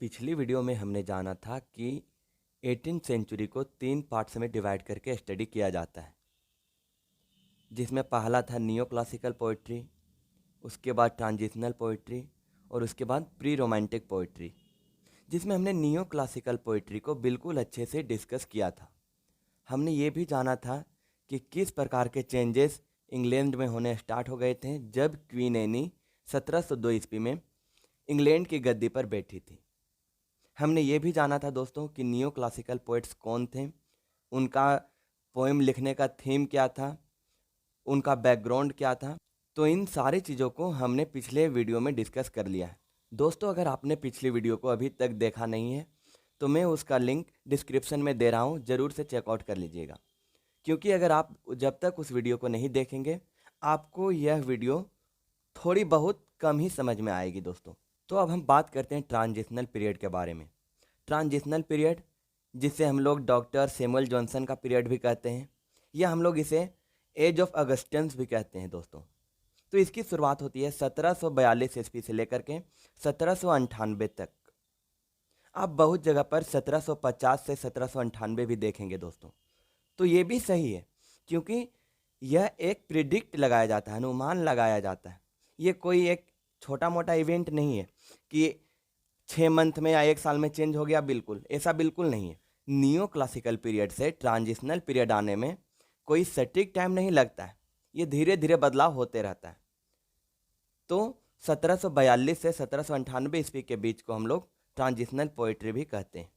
पिछली वीडियो में हमने जाना था कि 18th सेंचुरी को 3 पार्ट्स में डिवाइड करके स्टडी किया जाता है, जिसमें पहला था नियो क्लासिकल पोइट्री, उसके बाद ट्रांजिशनल पोइट्री और उसके बाद प्री रोमांटिक पोइट्री, जिसमें हमने नियो क्लासिकल पोइट्री को बिल्कुल अच्छे से डिस्कस किया था। हमने ये भी जाना था कि किस प्रकार के चेंजेस इंग्लैंड में होने स्टार्ट हो गए थे जब क्वीन एनी 1702 ईस्वी में इंग्लैंड की गद्दी पर बैठी थी। हमने ये भी जाना था दोस्तों कि नियो क्लासिकल पोइट्स कौन थे, उनका पोएम लिखने का थीम क्या था, उनका बैकग्राउंड क्या था। तो इन सारी चीज़ों को हमने पिछले वीडियो में डिस्कस कर लिया है। दोस्तों, अगर आपने पिछली वीडियो को अभी तक देखा नहीं है तो मैं उसका लिंक डिस्क्रिप्शन में दे रहा हूँ, ज़रूर से चेकआउट कर लीजिएगा, क्योंकि अगर आप जब तक उस वीडियो को नहीं देखेंगे आपको यह वीडियो थोड़ी बहुत कम ही समझ में आएगी दोस्तों। तो अब हम बात करते हैं ट्रांजिशनल पीरियड के बारे में। ट्रांजिशनल पीरियड, जिसे हम लोग डॉक्टर सैमुअल जॉनसन का पीरियड भी कहते हैं, या हम लोग इसे एज ऑफ अगस्टेंस भी कहते हैं दोस्तों। तो इसकी शुरुआत होती है 1742 ईस्वी से लेकर के 1798 तक। आप बहुत जगह पर 1750 से 1798 भी देखेंगे दोस्तों। तो ये भी सही है, क्योंकि यह एक प्रिडिक्ट लगाया जाता है, अनुमान लगाया जाता है। ये कोई एक छोटा मोटा इवेंट नहीं है कि 6 मंथ में या 1 साल में चेंज हो गया, बिल्कुल ऐसा बिल्कुल नहीं है। नियो क्लासिकल पीरियड से ट्रांजिशनल पीरियड आने में कोई सटीक टाइम नहीं लगता है, ये धीरे धीरे बदलाव होते रहता है। तो 1742 से 1798 ईस्वी के बीच को हम लोग ट्रांजिशनल पोइट्री भी कहते हैं,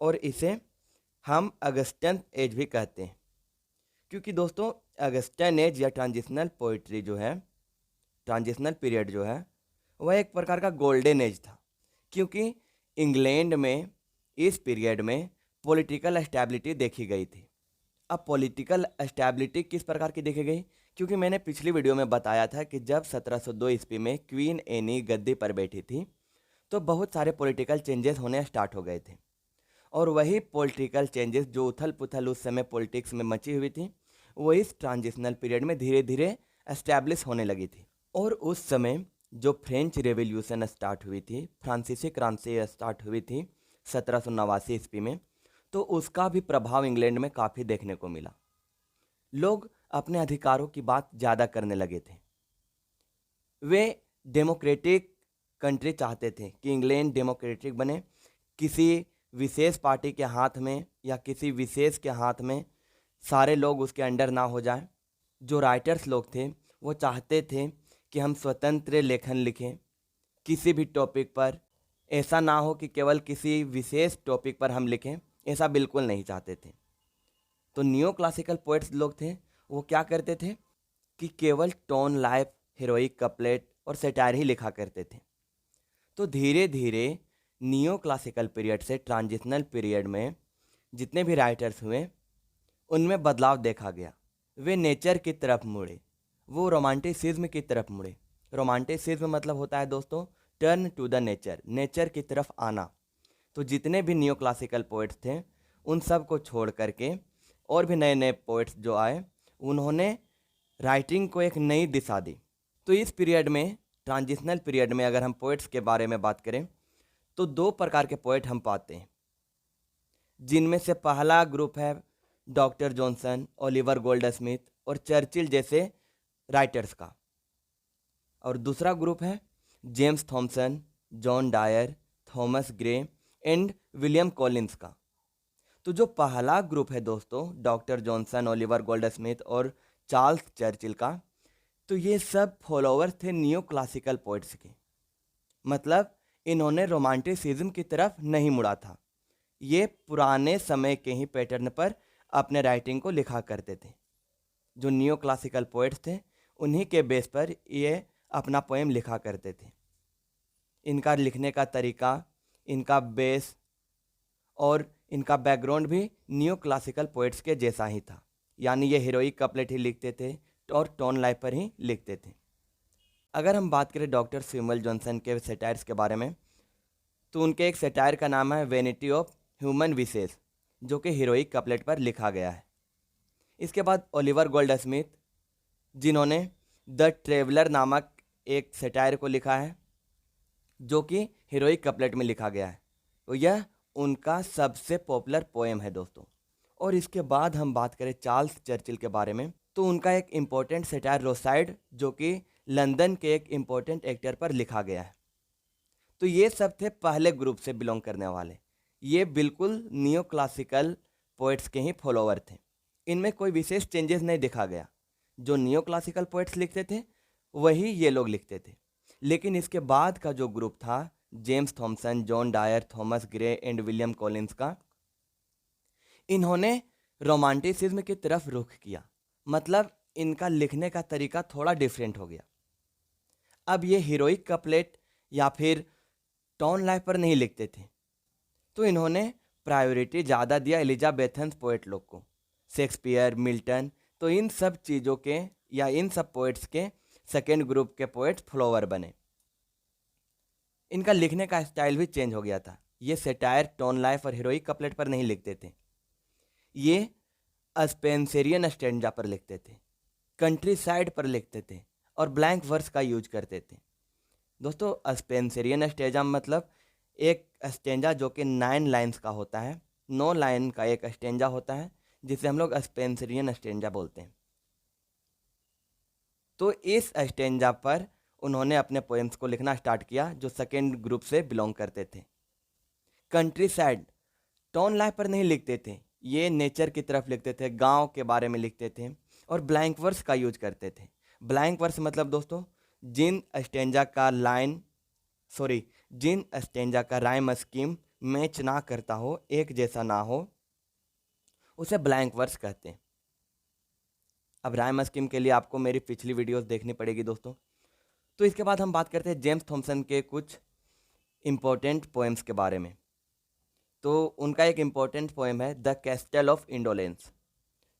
और इसे हम अगस्टन एज भी कहते हैं, क्योंकि दोस्तों अगस्टन एज या ट्रांजिशनल पोइट्री जो है, ट्रांजिशनल पीरियड जो है, वह एक प्रकार का गोल्डन एज था, क्योंकि इंग्लैंड में इस पीरियड में पॉलिटिकल स्टेबिलिटी देखी गई थी। अब पॉलिटिकल स्टेबिलिटी किस प्रकार की देखी गई, क्योंकि मैंने पिछली वीडियो में बताया था कि जब 1702 ईस्वी में क्वीन एनी गद्दी पर बैठी थी तो बहुत सारे पॉलिटिकल चेंजेस होने स्टार्ट हो गए थे, और वही पॉलिटिकल चेंजेस जो उथल पुथल उस समय पॉलिटिक्स में मची हुई थी वो इस ट्रांजिशनल पीरियड में धीरे धीरे एस्टैब्लिश होने लगी थी। और उस समय जो फ्रेंच रेवोल्यूशन स्टार्ट हुई थी, फ्रांसीसी क्रांति स्टार्ट हुई थी 1789 ईस्वी में, तो उसका भी प्रभाव इंग्लैंड में काफ़ी देखने को मिला। लोग अपने अधिकारों की बात ज़्यादा करने लगे थे। वे डेमोक्रेटिक कंट्री चाहते थे कि इंग्लैंड डेमोक्रेटिक बने, किसी विशेष पार्टी के हाथ में या किसी विशेष के हाथ में सारे लोग उसके अंडर ना हो जाएं। जो राइटर्स लोग थे वो चाहते थे कि हम स्वतंत्र लेखन लिखें किसी भी टॉपिक पर, ऐसा ना हो कि केवल किसी विशेष टॉपिक पर हम लिखें, ऐसा बिल्कुल नहीं चाहते थे। तो नियो क्लासिकल पोएट्स लोग थे, वो क्या करते थे कि केवल टोन लाइफ, हीरोइक कपलेट और सटायर ही लिखा करते थे। तो धीरे धीरे नियो क्लासिकल पीरियड से ट्रांजिशनल पीरियड में जितने भी राइटर्स हुए उनमें बदलाव देखा गया। वे नेचर की तरफ मुड़े, वो रोमांटिसिज्म की तरफ मुड़े। रोमांटिसिज्म मतलब होता है दोस्तों turn to the nature, nature की तरफ आना। तो जितने भी नियो क्लासिकल पोइट्स थे उन सब को छोड़ करके और भी नए नए पोइट्स जो आए, उन्होंने राइटिंग को एक नई दिशा दी। तो इस पीरियड में, ट्रांजिशनल पीरियड में, अगर हम पोइट्स के बारे में बात करें तो 2 प्रकार के पोइट हम पाते हैं, जिनमें से पहला ग्रुप है डॉक्टर जॉनसन, ओलिवर गोल्डस्मिथ और चर्चिल जैसे राइटर्स का, और दूसरा ग्रुप है James Thomson, John Dyer, Thomas Gray and William Collins का। तो जो पहला ग्रुप है दोस्तों, डॉक्टर जॉनसन, ओलिवर गोल्डस्मिथ और चार्ल्स चर्चिल का, तो ये सब फॉलोअर्स थे नियो क्लासिकल पोइट्स के। मतलब इन्होंने रोमांटिसिज्म की तरफ नहीं मुड़ा था, ये पुराने समय के ही पैटर्न पर अपने राइटिंग को लिखा करते थे। जो नियो क्लासिकल पोइट्स थे उन्हीं के बेस पर ये अपना पोएम लिखा करते थे। इनका लिखने का तरीका, इनका बेस और इनका बैकग्राउंड भी नियो क्लासिकल पोइट्स के जैसा ही था, यानी ये हीरोइक कपलेट ही लिखते थे और टोन लाइफ पर ही लिखते थे। अगर हम बात करें डॉक्टर सैमुअल जॉनसन के सेटायर्स के बारे में, तो उनके एक सेटायर का नाम है वेनिटी ऑफ ह्यूमन विशेष, जो कि हीरोइक कपलेट पर लिखा गया है। इसके बाद ओलिवर गोल्डस्मिथ, जिन्होंने द ट्रेवलर नामक एक सेटायर को लिखा है, जो कि हीरोइक कपलेट में लिखा गया है। तो यह उनका सबसे पॉपुलर पोएम है दोस्तों। और इसके बाद हम बात करें चार्ल्स चर्चिल के बारे में, तो उनका एक इम्पोर्टेंट सेटायर रोसाइड, जो कि लंदन के एक इम्पोर्टेंट एक्टर पर लिखा गया है। तो ये सब थे पहले ग्रुप से बिलोंग करने वाले। ये बिल्कुल नियो क्लासिकल पोइट्स के ही फॉलोअर थे। इनमें कोई विशेष चेंजेस नहीं देखा गया। जो नियो क्लासिकल पोइट्स लिखते थे वही ये लोग लिखते थे। लेकिन इसके बाद का जो ग्रुप था, James Thomson, John Dyer, Thomas Gray and William Collins का, इन्होंने रोमांटिसिज्म की तरफ रुख किया। मतलब इनका लिखने का तरीका थोड़ा डिफरेंट हो गया। अब ये हीरोइक कपलेट या फिर टॉन लाइफ पर नहीं लिखते थे। तो इन्होंने प्रायोरिटी ज़्यादा दिया एलिजाबेथन्स पोएट लोग को, शेक्सपियर, मिल्टन। तो इन सब चीज़ों के या इन सब पोएट्स के सेकेंड ग्रुप के पोएट्स फ्लोवर बने। इनका लिखने का स्टाइल भी चेंज हो गया था। ये सेटायर, टोन लाइफ और हीरोइक कपलेट पर नहीं लिखते थे। ये स्पेंसरियन स्टैंजा पर लिखते थे, कंट्री साइड पर लिखते थे और ब्लैंक वर्स का यूज करते थे। दोस्तों स्पेंसरियन स्टेंजा मतलब एक स्टेंजा जो कि 9 लाइन्स का होता है। 9 लाइन का एक स्टेंजा होता है जिसे हम लोग स्पेंसरियन स्टेंजा बोलते हैं। तो इस स्टेंजा पर उन्होंने अपने पोएम्स को लिखना स्टार्ट किया जो सेकेंड ग्रुप से बिलोंग करते थे। कंट्री साइड, टाउन लाइफ पर नहीं लिखते थे। ये नेचर की तरफ लिखते थे, गांव के बारे में लिखते थे और ब्लैंक वर्स का यूज करते थे। ब्लैंक वर्स मतलब दोस्तों जिन स्टेंजा का राइम स्कीम मैच ना करता हो, एक जैसा ना हो, उसे ब्लैंक वर्स कहते हैं। अब राइम स्कीम के लिए आपको मेरी पिछली वीडियोस देखनी पड़ेगी दोस्तों। तो इसके बाद हम बात करते हैं जेम्स थॉमसन के कुछ इम्पोर्टेंट पोएम्स के बारे में। तो उनका एक इम्पोर्टेंट पोएम है the castle of indolence.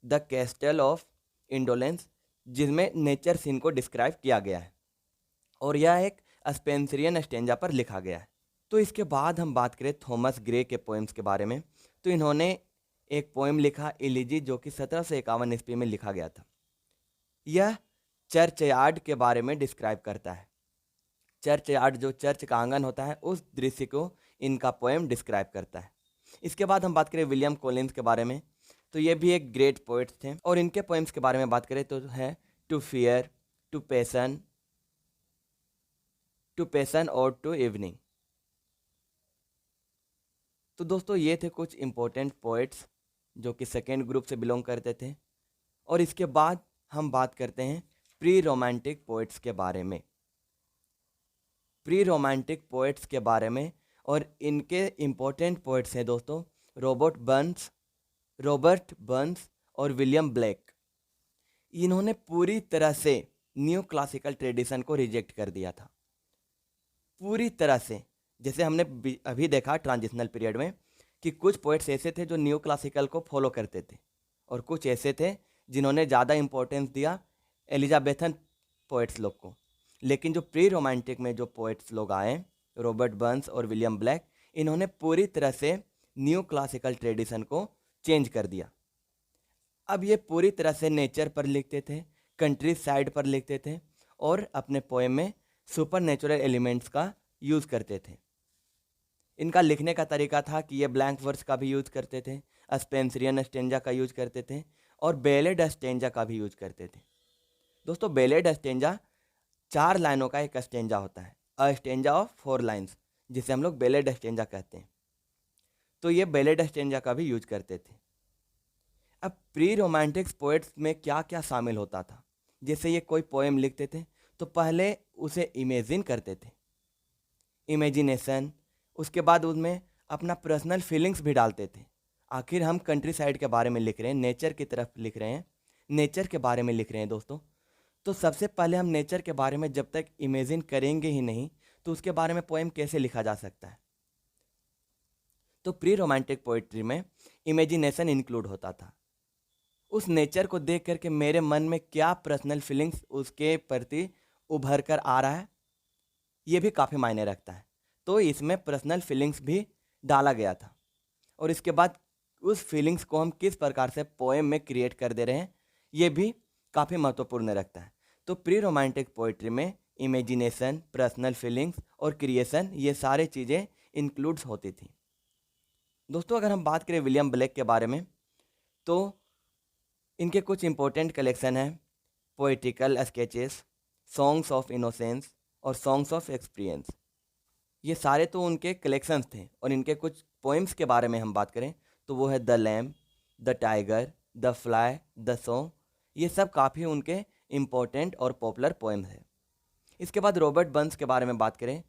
The castle of indolence, जिसमें नेचर सीन को डिस्क्राइब किया गया है और यह एक स्पेंसरियन स्टेंजा पर लिखा गया है। तो इसके बाद हम बात करें थॉमस ग्रे के पोएम्स के बारे में। तो इन्होंने एक पोएम लिखा इलिजी, जो कि 1751 ईस्वी में लिखा गया था। यह चर्च यार्ड के बारे में डिस्क्राइब करता है। चर्च यार्ड, जो चर्च का आंगन होता है, उस दृश्य को इनका पोएम डिस्क्राइब करता है। इसके बाद हम बात करें विलियम कॉलिंस के बारे में। तो ये भी एक ग्रेट पोएट थे और इनके पोएम्स के बारे में बात करें तो है टू फियर, टू पैसन और टू इवनिंग। तो दोस्तों ये थे कुछ इम्पोर्टेंट पोएट्स जो कि सेकेंड ग्रुप से बिलोंग करते थे। और इसके बाद हम बात करते हैं प्री रोमांटिक पोएट्स के बारे में। प्री रोमांटिक पोएट्स के बारे में और इनके इम्पोर्टेंट पोएट्स हैं दोस्तों रॉबर्ट बर्न्स और विलियम ब्लेक। इन्होंने पूरी तरह से न्यू क्लासिकल ट्रेडिशन को रिजेक्ट कर दिया था, पूरी तरह से। जैसे हमने अभी देखा ट्रांजिशनल पीरियड में कि कुछ पोएट्स ऐसे थे जो न्यू क्लासिकल को फॉलो करते थे और कुछ ऐसे थे जिन्होंने ज़्यादा इंपॉर्टेंस दिया एलिजाबेथन पोएट्स लोग को। लेकिन जो प्री रोमांटिक में जो पोएट्स लोग आए, रॉबर्ट बर्न्स और विलियम ब्लैक, इन्होंने पूरी तरह से न्यू क्लासिकल ट्रेडिशन को चेंज कर दिया। अब ये पूरी तरह से नेचर पर लिखते थे, कंट्री साइड पर लिखते थे और अपने पोएम में सुपर नेचुरल एलिमेंट्स का यूज़ करते थे। इनका लिखने का तरीका था कि ये ब्लैंक वर्स का भी यूज़ करते थे, स्पेंसरियन स्टेंजा का यूज़ करते थे और बेलेड स्टेंजा का भी यूज़ करते थे। दोस्तों बेलेड स्टेंजा 4 लाइनों का एक स्टेंजा होता है, अ स्टेंजा ऑफ 4 लाइन्स, जिसे हम लोग बेलेड स्टेंजा कहते हैं। तो ये बेलेड स्टेंजा का भी यूज करते थे। अब प्री रोमांटिक्स पोएट्स में क्या क्या शामिल होता था, जैसे ये कोई पोएम लिखते थे तो पहले उसे इमेजिन करते थे, इमेजिनेशन। उसके बाद उसमें अपना पर्सनल फीलिंग्स भी डालते थे। आखिर हम कंट्री साइड के बारे में लिख रहे हैं, नेचर की तरफ लिख रहे हैं, नेचर के बारे में लिख रहे हैं दोस्तों। तो सबसे पहले हम नेचर के बारे में जब तक इमेजिन करेंगे ही नहीं तो उसके बारे में पोएम कैसे लिखा जा सकता है। तो प्री रोमांटिक पोइट्री में इमेजिनेशन इंक्लूड होता था। उस नेचर को देख करके मेरे मन में क्या पर्सनल फीलिंग्स उसके प्रति उभर कर आ रहा है, ये भी काफ़ी मायने रखता है। तो इसमें पर्सनल फीलिंग्स भी डाला गया था और इसके बाद उस फीलिंग्स को हम किस प्रकार से पोएम में क्रिएट कर दे रहे हैं, ये भी काफ़ी महत्वपूर्ण रखता है। तो प्री रोमांटिक पोइट्री में इमेजिनेशन, पर्सनल फीलिंग्स और क्रिएशन, ये सारे चीज़ें इंक्लूड्स होती थी। दोस्तों अगर हम बात करें विलियम ब्लेक के बारे में, तो इनके कुछ इंपॉर्टेंट कलेक्शन हैं, poetical sketches, songs of innocence और सॉन्ग्स ऑफ एक्सपीरियंस। ये सारे तो उनके कलेक्शंस थे। और इनके कुछ पोएम्स के बारे में हम बात करें तो वो है the lamb, the tiger, the fly, the song. ये सब काफ़ी उनके इम्पोर्टेंट और पॉपुलर पोएम्स हैं। इसके बाद रॉबर्ट बर्न्स के बारे में बात करें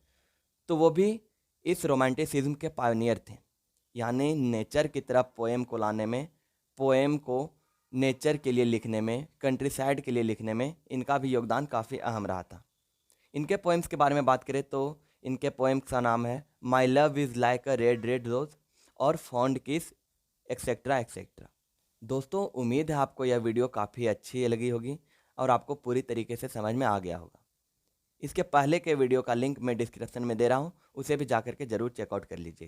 तो वो भी इस रोमांटिसिज्म के पायनियर थे, यानी नेचर की तरफ पोएम को लाने में, पोएम को नेचर के लिए लिखने में, कंट्री साइड के लिए लिखने में इनका भी योगदान काफ़ी अहम रहा था। इनके पोएम्स के बारे में बात करें तो इनके पोएम्स का नाम है my love is like a red red rose और फॉन्ड किस, एक्सेट्रा एक्सेट्रा। दोस्तों उम्मीद है आपको यह वीडियो काफ़ी अच्छी लगी होगी और आपको पूरी तरीके से समझ में आ गया होगा। इसके पहले के वीडियो का लिंक मैं डिस्क्रिप्शन में दे रहा हूँ, उसे भी जाकर के ज़रूर चेकआउट कर लीजिएगा।